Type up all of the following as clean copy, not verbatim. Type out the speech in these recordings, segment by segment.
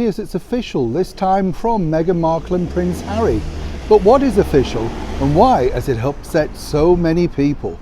years it's official, this time from Meghan Markle and Prince Harry. But what is official and why has it upset so many people?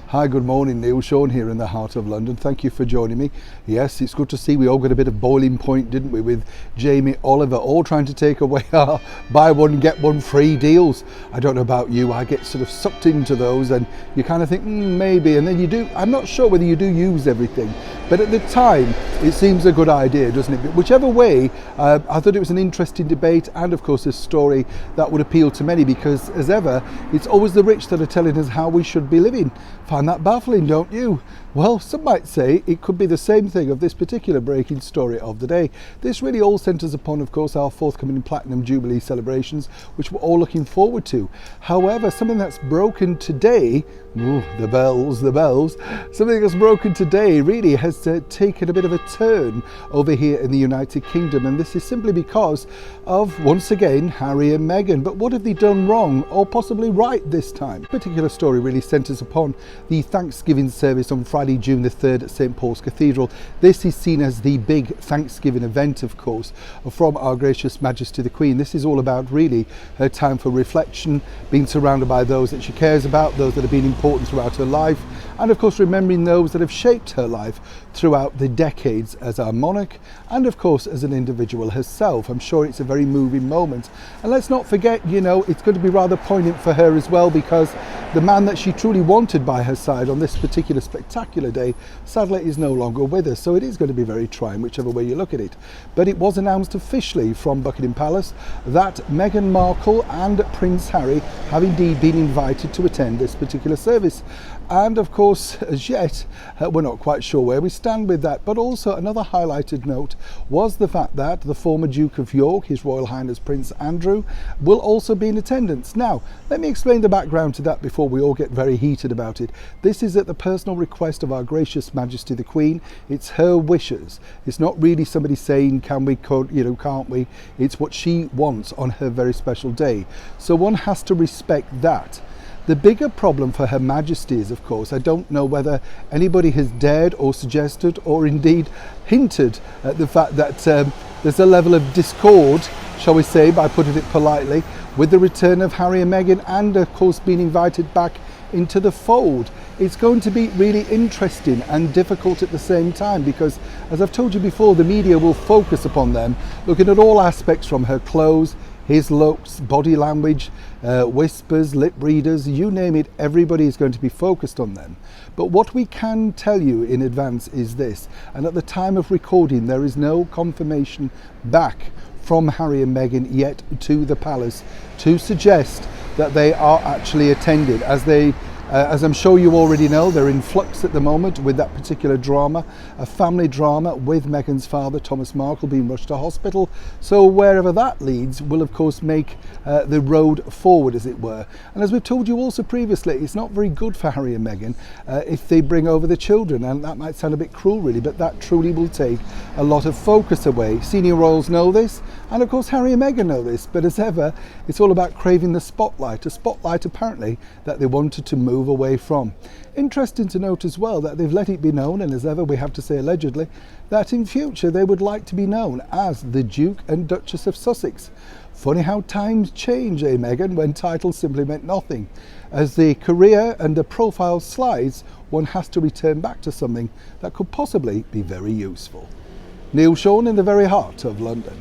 Hi, good morning, Neil Sean here in the heart of London. Thank you for joining me. Yes, it's good to see we all got a bit of boiling point, didn't we, with Jamie Oliver, all trying to take away our buy one, get one free deals. I don't know about you, I get sort of sucked into those and you kind of think, maybe, and then you do. I'm not sure whether you do use everything, but at the time, it seems a good idea, doesn't it? But whichever way, I thought it was an interesting debate and of course a story that would appeal to many because as ever, it's always the rich that are telling us how we should be living. Find that baffling, don't you? Well, some might say it could be the same thing of this particular breaking story of the day. This really all centres upon, of course, our forthcoming Platinum Jubilee celebrations, which we're all looking forward to. However, something that's broken today, the bells, something that's broken today really has taken a bit of a turn over here in the United Kingdom, and this is simply because of, once again, Harry and Meghan. But what have they done wrong or possibly right this time? This particular story really centres upon the Thanksgiving service on Friday, June the 3rd at St Paul's Cathedral. This is seen as the big Thanksgiving event, of course, from Our Gracious Majesty the Queen. This is all about really her time for reflection, being surrounded by those that she cares about, those that have been important throughout her life, and of course remembering those that have shaped her life throughout the decades as our monarch and of course as an individual herself. I'm sure it's a very moving moment, and let's not forget, you know, it's going to be rather poignant for her as well because the man that she truly wanted by her side on this particular spectacular day sadly is no longer with us, so it is going to be very trying whichever way you look at it. But it was announced officially from Buckingham Palace that Meghan Markle and Prince Harry have indeed been invited to attend this particular service. And of course, as yet, we're not quite sure where we stand with that. But also another highlighted note was the fact that the former Duke of York, His Royal Highness Prince Andrew, will also be in attendance. Now, let me explain the background to that before we all get very heated about it. This is at the personal request of Our Gracious Majesty the Queen. It's her wishes. It's not really somebody saying, can we, can't we? It's what she wants on her very special day. So one has to respect that. The bigger problem for Her Majesty is, of course, I don't know whether anybody has dared or suggested or indeed hinted at the fact that there's a level of discord, shall we say, by putting it politely, with the return of Harry and Meghan and, of course, being invited back into the fold. It's going to be really interesting and difficult at the same time because, as I've told you before, the media will focus upon them, looking at all aspects from her clothes, his looks, body language, whispers, lip readers, you name it, everybody is going to be focused on them. But what we can tell you in advance is this, and at the time of recording there is no confirmation back from Harry and Meghan yet to the palace to suggest that they are actually attended. As I'm sure you already know, they're in flux at the moment with that particular drama, a family drama with Meghan's father, Thomas Markle, being rushed to hospital. So wherever that leads will of course make the road forward, as it were. And as we've told you also previously, it's not very good for Harry and Meghan if they bring over the children, and that might sound a bit cruel really, but that truly will take a lot of focus away. Senior royals know this, and of course Harry and Meghan know this, but as ever, it's all about craving the spotlight, a spotlight apparently that they wanted to move away from. Interesting to note as well that they've let it be known, and as ever we have to say allegedly, that in future they would like to be known as the Duke and Duchess of Sussex. Funny how times change, Meghan, when titles simply meant nothing. As the career and the profile slides, one has to return back to something that could possibly be very useful. Neil Sean in the very heart of London.